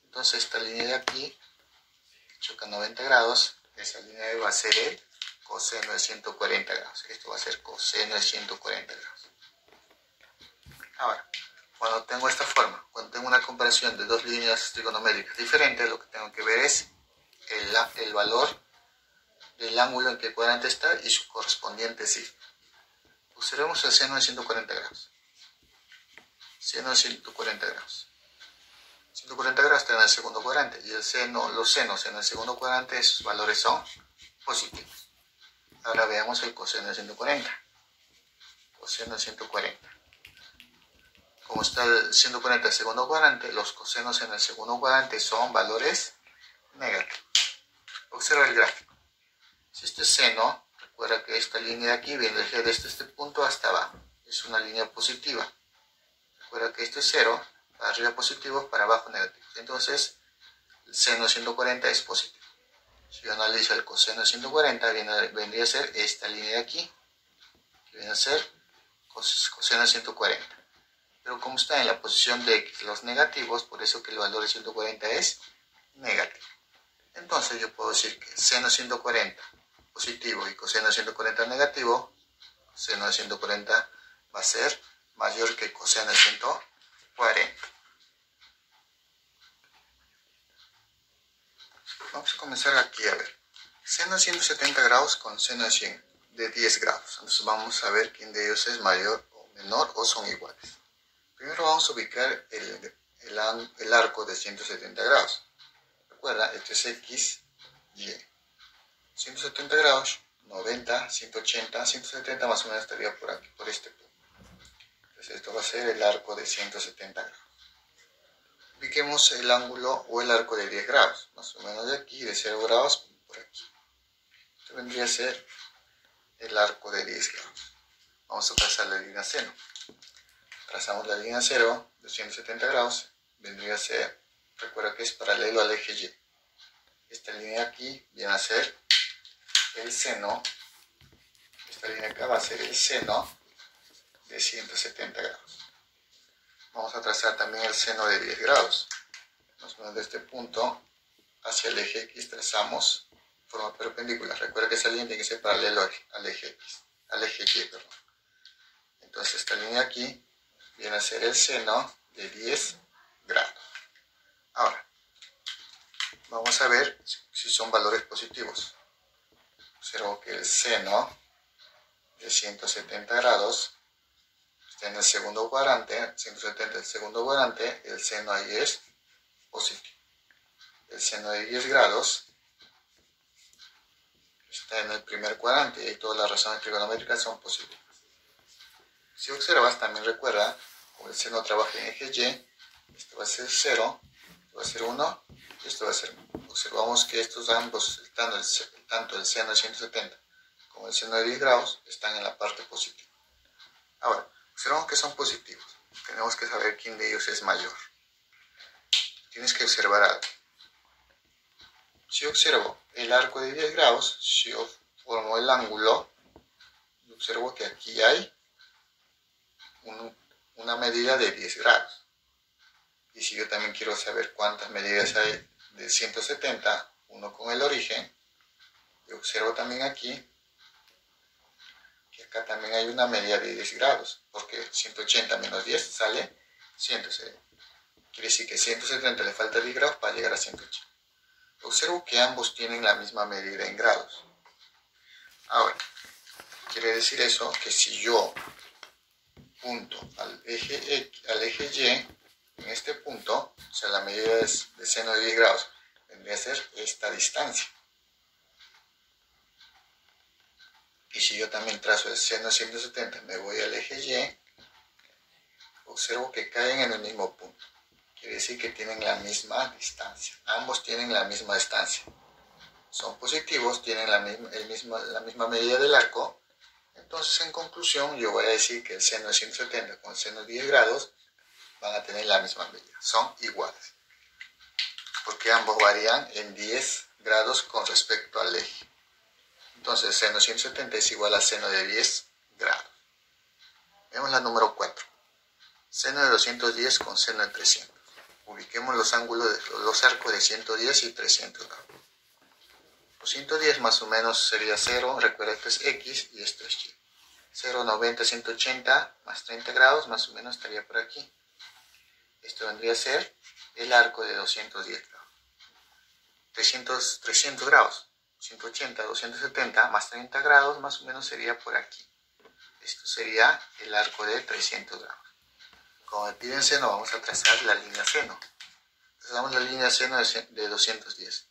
Entonces esta línea de aquí choca 90 grados, esa línea de ahí va a ser el coseno de 140 grados. Esto va a ser coseno de 140 grados. Ahora, cuando tengo esta forma, cuando tengo una comparación de dos líneas trigonométricas diferentes, lo que tengo que ver es el valor del ángulo en que el cuadrante está y su correspondiente signo. Observemos el seno de 140 grados. Seno de 140 grados. 140 grados está en el segundo cuadrante y los senos en el segundo cuadrante, sus valores son positivos. Ahora veamos el coseno de 140. Coseno de 140. Como está el 140 en el segundo cuadrante, los cosenos en el segundo cuadrante son valores negativos. Observa el gráfico. Si este seno, Recuerda que esta línea de aquí viene desde este punto hasta abajo. Es una línea positiva. Recuerda que esto es 0, para arriba positivo, para abajo negativo. Entonces, el seno de 140 es positivo. Si yo analizo el coseno de 140, vendría a ser esta línea de aquí, que viene a ser coseno de 140. Pero como está en la posición de x, los negativos, por eso que el valor de 140 es negativo. Entonces yo puedo decir que seno de 140 positivo y coseno de 140 negativo, seno de 140 va a ser mayor que coseno de 140. Vamos a comenzar aquí a ver. Seno de 170 grados con seno de 100 de 10 grados. Entonces vamos a ver quién de ellos es mayor o menor o son iguales. Primero vamos a ubicar el arco de 170 grados. Recuerda, este es x, y. 170 grados, 90, 180, 170 más o menos estaría por aquí, por este punto. Entonces esto va a ser el arco de 170 grados. Ubiquemos el ángulo o el arco de 10 grados, más o menos de aquí, de 0 grados por aquí. Esto vendría a ser el arco de 10 grados. Vamos a trazar la línea seno. Trazamos la línea 0 de 170 grados, vendría a ser, recuerda que es paralelo al eje Y. Esta línea aquí viene a ser el seno, esta línea acá va a ser el seno de 170 grados. Vamos a trazar también el seno de 10 grados. Más o menos de este punto hacia el eje X trazamos forma perpendicular. Recuerda que esa línea tiene que ser paralelo al eje X, al eje Y, perdón. Entonces esta línea aquí viene a ser el seno de 10 grados. Ahora, vamos a ver si son valores positivos. Observo que el seno de 170 grados está en el segundo cuadrante, 170 el segundo cuadrante, el seno ahí es positivo. El seno de 10 grados está en el primer cuadrante y todas las razones trigonométricas son positivas. Si observas, también recuerda, como el seno trabaja en eje Y, esto va a ser 0, esto va a ser 1 y esto va a ser 1. Observamos que estos ambos, tanto el seno de 170 como el seno de 10 grados, están en la parte positiva. Ahora, observamos que son positivos. Tenemos que saber quién de ellos es mayor. Tienes que observar algo. Si observo el arco de 10 grados, si yo formo el ángulo, observo que aquí hay una medida de 10 grados. Y si yo también quiero saber cuántas medidas hay de 170, uno con el origen, yo observo también aquí que acá también hay una medida de 10 grados, porque 180 menos 10 sale 170. Quiere decir que 170 le falta 10 grados para llegar a 180. Observo que ambos tienen la misma medida en grados. Ahora, quiere decir eso que si yo punto al eje Y, en este punto, o sea, la medida de seno de 10 grados, vendría a ser esta distancia. Y si yo también trazo el seno de 170, me voy al eje Y, observo que caen en el mismo punto. Quiere decir que tienen la misma distancia. Ambos tienen la misma distancia. Son positivos, tienen la misma medida del arco. Entonces, en conclusión, yo voy a decir que el seno de 170 con el seno de 10 grados van a tener la misma medida. Son iguales. Porque ambos varían en 10 grados con respecto al eje. Entonces, seno de 170 es igual a seno de 10 grados. Vemos la número 4. Seno de 210 con seno de 300. Ubiquemos los arcos de 110 y 300 grados. 110 más o menos sería 0, recuerda esto es X y esto es Y. 0, 90, 180 más 30 grados más o menos estaría por aquí. Esto vendría a ser el arco de 210 grados. 300 grados, 180, 270 más 30 grados más o menos sería por aquí. Esto sería el arco de 300 grados. Como me piden seno, vamos a trazar la línea seno. Trazamos la línea seno de 210.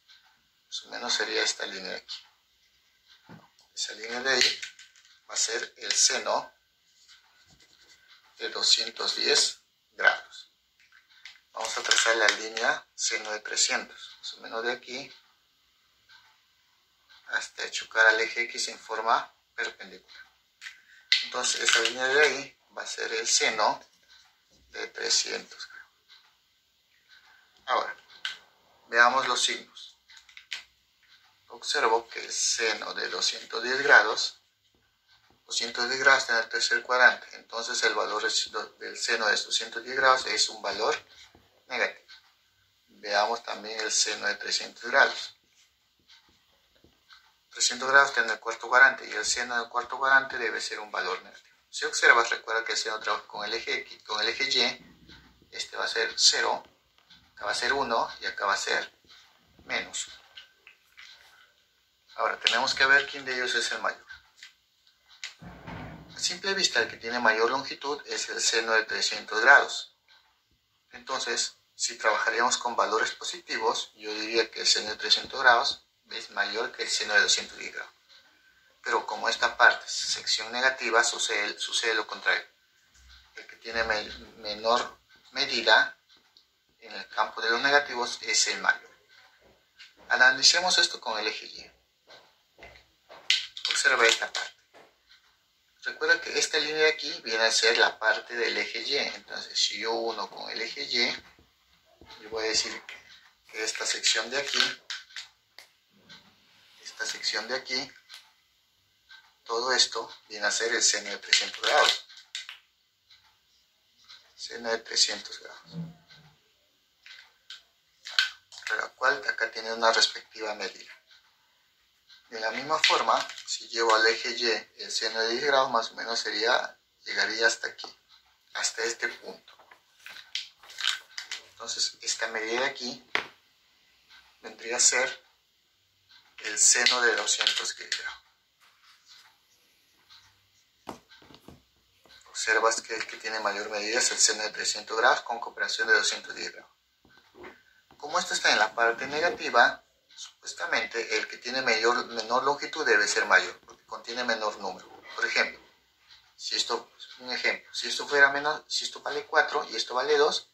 Más o menos sería esta línea de aquí. Esa línea de ahí va a ser el seno de 210 grados. Vamos a trazar la línea seno de 300. Más o menos de aquí hasta chocar al eje X en forma perpendicular. Entonces esta línea de ahí va a ser el seno de 300 grados. Ahora, veamos los signos. Observo que el seno de 210 grados está en el tercer cuadrante. Entonces el valor del seno de 210 grados es un valor negativo. Veamos también el seno de 300 grados. 300 grados está en el cuarto cuadrante y el seno del cuarto cuadrante debe ser un valor negativo. Si observas, recuerda que el seno trabaja con el eje X, con el eje Y. Este va a ser 0, acá va a ser 1 y acá va a ser menos 1. Ahora tenemos que ver quién de ellos es el mayor. A simple vista, el que tiene mayor longitud es el seno de 300 grados. Entonces, si trabajaríamos con valores positivos, yo diría que el seno de 300 grados es mayor que el seno de 210 grados. Pero como esta parte es sección negativa, sucede lo contrario. El que tiene menor medida en el campo de los negativos es el mayor. Analicemos esto con el eje Y. Observa esta parte. Recuerda que esta línea de aquí viene a ser la parte del eje Y. Entonces, si yo uno con el eje Y, yo voy a decir que esta sección de aquí, todo esto viene a ser el seno de 300 grados. Seno de 300 grados. La cual acá tiene una respectiva medida. De la misma forma, si llevo al eje Y el seno de 10 grados, más o menos llegaría hasta aquí, hasta este punto. Entonces, esta medida de aquí vendría a ser el seno de 210 grados. Observas que el que tiene mayor medida es el seno de 300 grados con cooperación de 210 grados. Como esto está en la parte negativa, supuestamente el que tiene menor longitud debe ser mayor, porque contiene menor número. Por ejemplo, si esto fuera menos, si esto vale 4 y esto vale 2,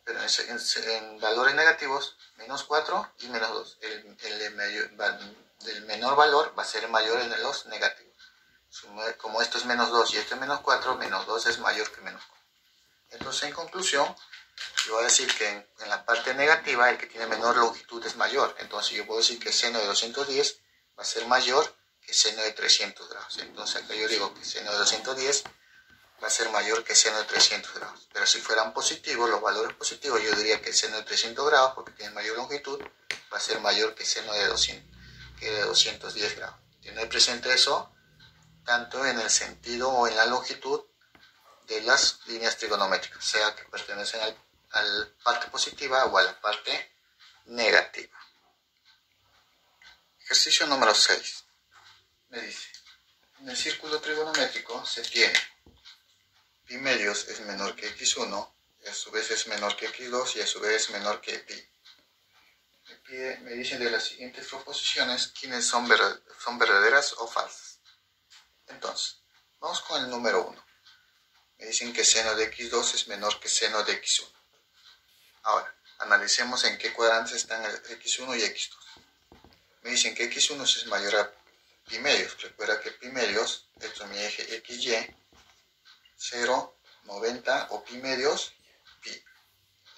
pero en valores negativos, menos 4 y menos 2. El menor valor va a ser mayor en los negativos. Como esto es menos 2 y esto es menos 4, menos 2 es mayor que menos 4. Entonces, en conclusión, yo voy a decir que en la parte negativa el que tiene menor longitud es mayor. Entonces yo puedo decir que el seno de 210 va a ser mayor que el seno de 300 grados. Entonces acá yo digo que el seno de 210 va a ser mayor que el seno de 300 grados. Pero si fueran positivos, los valores positivos, yo diría que el seno de 300 grados, porque tiene mayor longitud, va a ser mayor que el seno de 210 grados. Tener presente eso tanto en el sentido o en la longitud de las líneas trigonométricas, sea que pertenecen a la parte positiva o a la parte negativa. Ejercicio número 6. Me dice, en el círculo trigonométrico se tiene pi medios es menor que x1, y a su vez es menor que x2 y a su vez es menor que pi. Me dicen de las siguientes proposiciones quiénes son verdaderas o falsas. Entonces, vamos con el número 1. Me dicen que seno de x2 es menor que seno de x1. Ahora, analicemos en qué cuadrantes están el x1 y x2. Me dicen que x1 es mayor a pi medios. Recuerda que pi medios, esto es mi eje xy, 0, 90 o pi medios, pi.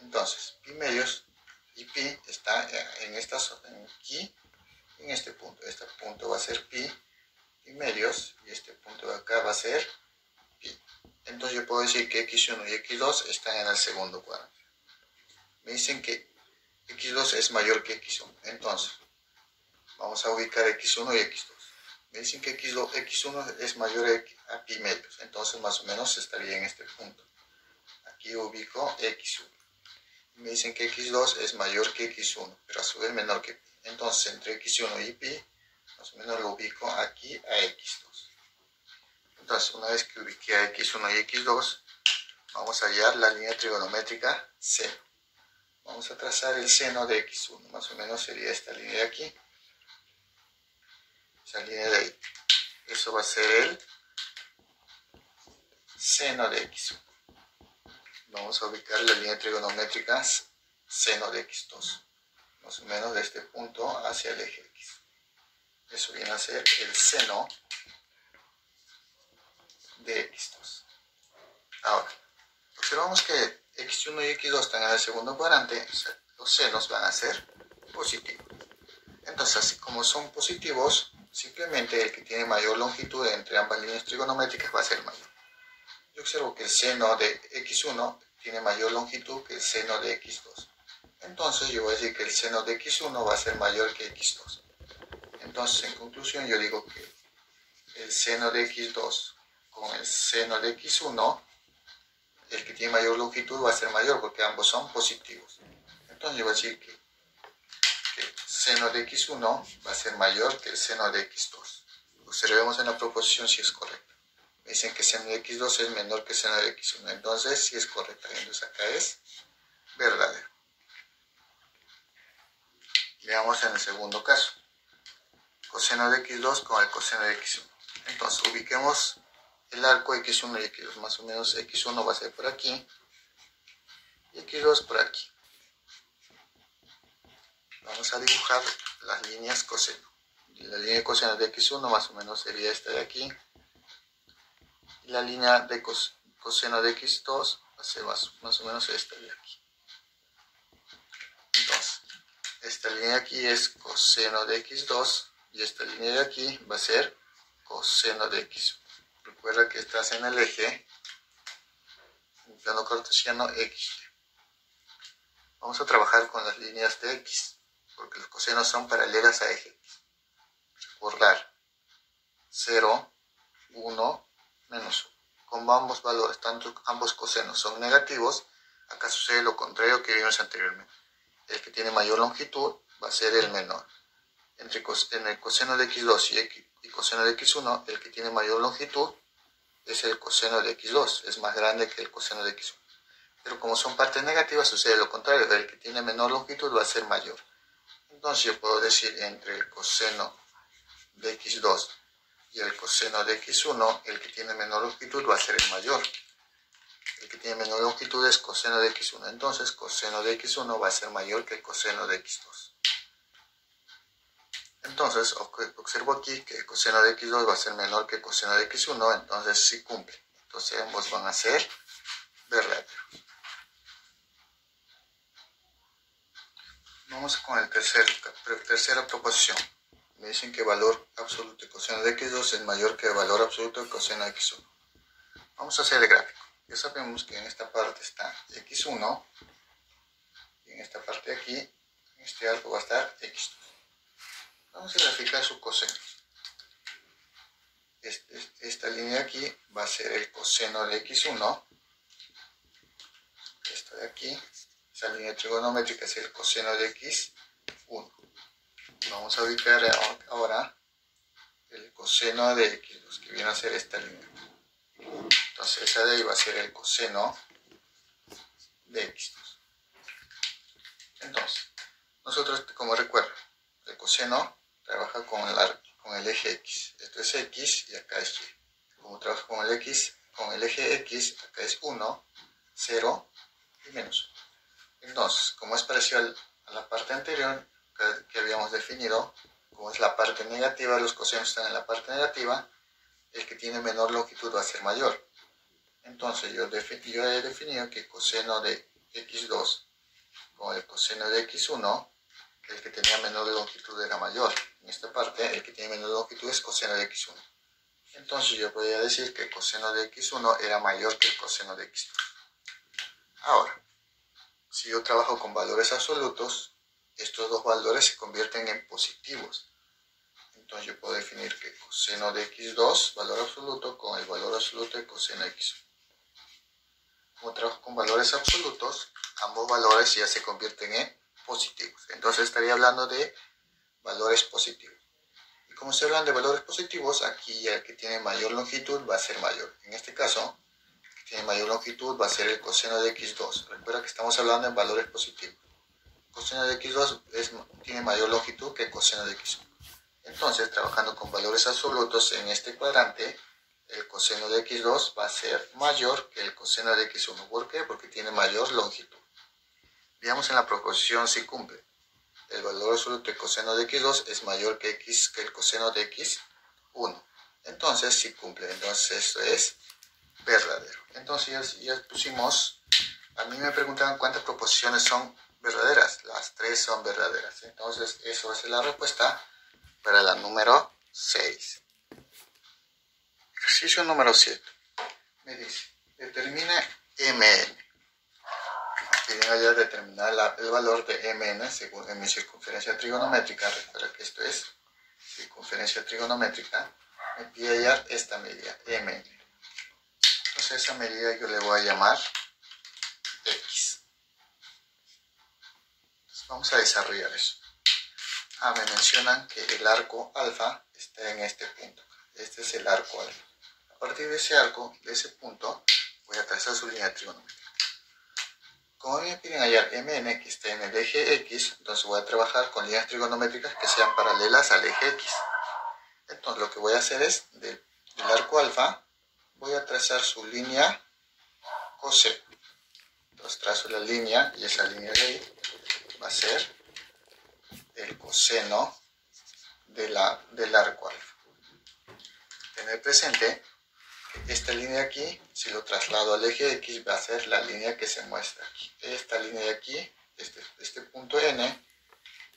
Entonces, pi medios y pi está aquí, en este punto. Este punto va a ser pi medios y este punto de acá va a ser pi. Entonces yo puedo decir que x1 y x2 están en el segundo cuadrante. Me dicen que x2 es mayor que x1. Entonces, vamos a ubicar x1 y x2. Me dicen que x1 es mayor a pi medios. Entonces, más o menos estaría en este punto. Aquí ubico x1. Me dicen que x2 es mayor que x1, pero a su vez menor que pi. Entonces, entre x1 y pi, más o menos lo ubico aquí a x2. Entonces, una vez que ubiqué a x1 y x2, vamos a hallar la línea trigonométrica seno. Vamos a trazar el seno de x1, más o menos sería esta línea de aquí. Esa línea de ahí. Eso va a ser el seno de x1. Vamos a ubicar la línea trigonométrica seno de x2, más o menos de este punto hacia el eje x. Eso viene a ser el seno de x2. Ahora, observamos que x1 y x2 están en el segundo cuadrante, o sea, los senos van a ser positivos. Entonces, así como son positivos, simplemente el que tiene mayor longitud entre ambas líneas trigonométricas va a ser mayor. Yo observo que el seno de x1 tiene mayor longitud que el seno de x2. Entonces yo voy a decir que el seno de x1 va a ser mayor que x2. Entonces, en conclusión, yo digo que el seno de x2 con el seno de x1, el que tiene mayor longitud va a ser mayor porque ambos son positivos. Entonces yo voy a decir que el seno de x1 va a ser mayor que el seno de x2. Observemos en la proposición si es correcta. Me dicen que el seno de x2 es menor que el seno de x1. Entonces sí es correcta. Entonces acá es verdadero. Veamos en el segundo caso. Coseno de x2 con el coseno de x1. Entonces ubiquemos el arco x1 y x2. Más o menos x1 va a ser por aquí y x2 por aquí. Vamos a dibujar las líneas coseno. La línea de coseno de x1 más o menos sería esta de aquí. Y la línea de coseno de x2 va a ser más o menos esta de aquí. Entonces, esta línea de aquí es coseno de x2 y esta línea de aquí va a ser coseno de x1. Recuerda que estás en el eje, en el plano cartesiano x. Vamos a trabajar con las líneas de x, porque los cosenos son paralelas a eje x. Recordar, 0, 1, menos 1. Como ambos valores, tanto ambos cosenos son negativos, acá sucede lo contrario que vimos anteriormente. El que tiene mayor longitud va a ser el menor. En el coseno de x2 y coseno de x1, el que tiene mayor longitud es el coseno de x2, es más grande que el coseno de x1. Pero como son partes negativas, sucede lo contrario, el que tiene menor longitud va a ser mayor. Entonces yo puedo decir entre el coseno de x2 y el coseno de x1, el que tiene menor longitud va a ser el mayor. El que tiene menor longitud es coseno de x1, entonces coseno de x1 va a ser mayor que el coseno de x2. Entonces observo aquí que el coseno de x2 va a ser menor que el coseno de x1, entonces sí cumple. Entonces ambos van a ser verdaderos. Vamos con el tercera proposición. Me dicen que el valor absoluto de coseno de x2 es mayor que el valor absoluto de coseno de x1. Vamos a hacer el gráfico. Ya sabemos que en esta parte está x1 y en esta parte de aquí, en este arco va a estar x2. Vamos a graficar su coseno. Esta línea de aquí va a ser el coseno de x1. Esta de aquí, esa línea trigonométrica es el coseno de x1. Vamos a ubicar ahora el coseno de x2, que viene a ser esta línea. Entonces esa de ahí va a ser el coseno de x2. Entonces, nosotros, como recuerdan, el coseno trabaja con el eje x. Esto es x y acá es y. Como trabaja con el eje x, acá es 1, 0 y menos 1. Entonces, como es parecido a la parte anterior que habíamos definido, como es la parte negativa, los cosenos están en la parte negativa, el que tiene menor longitud va a ser mayor. Entonces yo he definido que el coseno de x2 con el coseno de x1, el que tenía menor longitud era mayor. En esta parte, el que tiene menor longitud es coseno de x1. Entonces yo podría decir que el coseno de x1 era mayor que el coseno de x2. Ahora, si yo trabajo con valores absolutos, estos dos valores se convierten en positivos. Entonces yo puedo definir que coseno de x2, valor absoluto, con el valor absoluto de coseno de x1. Como trabajo con valores absolutos, ambos valores ya se convierten en positivos. Entonces estaría hablando de valores positivos. Y como se hablan de valores positivos, aquí el que tiene mayor longitud va a ser mayor. En este caso, el que tiene mayor longitud va a ser el coseno de x2. Recuerda que estamos hablando en valores positivos. El coseno de x2 tiene mayor longitud que el coseno de x1. Entonces, trabajando con valores absolutos en este cuadrante, el coseno de x2 va a ser mayor que el coseno de x1. ¿Por qué? Porque tiene mayor longitud. Veamos en la proposición si cumple. el valor absoluto del coseno de x2 es mayor que el coseno de x1. Entonces sí cumple, entonces esto es verdadero. Entonces ya pusimos, a mí me preguntaban cuántas proposiciones son verdaderas. Las 3 son verdaderas. Entonces eso va a ser la respuesta para la número 6. Ejercicio número 7. Me dice, determina Mn. Quieren hallar determinar el valor de Mn según en mi circunferencia trigonométrica. Recuerda que esto es circunferencia trigonométrica. Me pide hallar esta medida, Mn. Entonces esa medida yo le voy a llamar X. Entonces vamos a desarrollar eso. Me mencionan que el arco alfa está en este punto. Este es el arco alfa. A partir de ese arco, de ese punto, voy a trazar su línea trigonométrica. Como me piden hallar Mn, que está en el eje X, entonces voy a trabajar con líneas trigonométricas que sean paralelas al eje X. Entonces lo que voy a hacer es, del arco alfa, voy a trazar su línea coseno. Entonces trazo la línea, y esa línea de ahí va a ser el coseno del arco alfa. Tener presente que esta línea de aquí, si lo traslado al eje X, va a ser la línea que se muestra aquí. Esta línea de aquí, este punto N,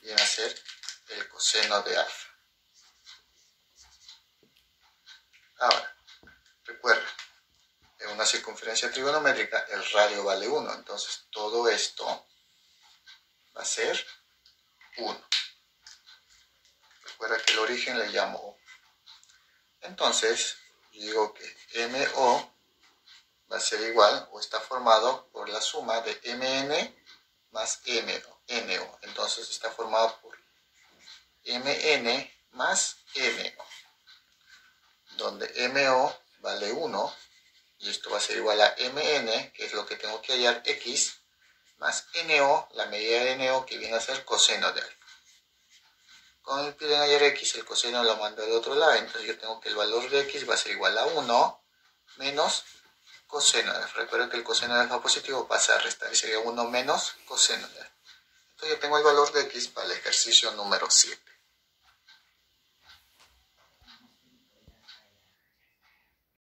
viene a ser el coseno de alfa. Ahora, recuerda, en una circunferencia trigonométrica el radio vale 1, entonces todo esto va a ser 1. Recuerda que el origen le llamo O. Entonces, yo digo que MO va a ser igual o está formado por la suma de MN más NO. Entonces está formado por MN más MO, donde MO vale 1 y esto va a ser igual a MN, que es lo que tengo que hallar, X, más NO, la medida de NO, que viene a ser coseno de alfa. Cuando me piden hallar X, el coseno lo mando al otro lado, entonces yo tengo que el valor de X va a ser igual a 1 menos coseno de alfa. Recuerden que el coseno de alfa positivo pasa a restar y sería 1 menos coseno de alfa. Entonces yo tengo el valor de X para el ejercicio número 7.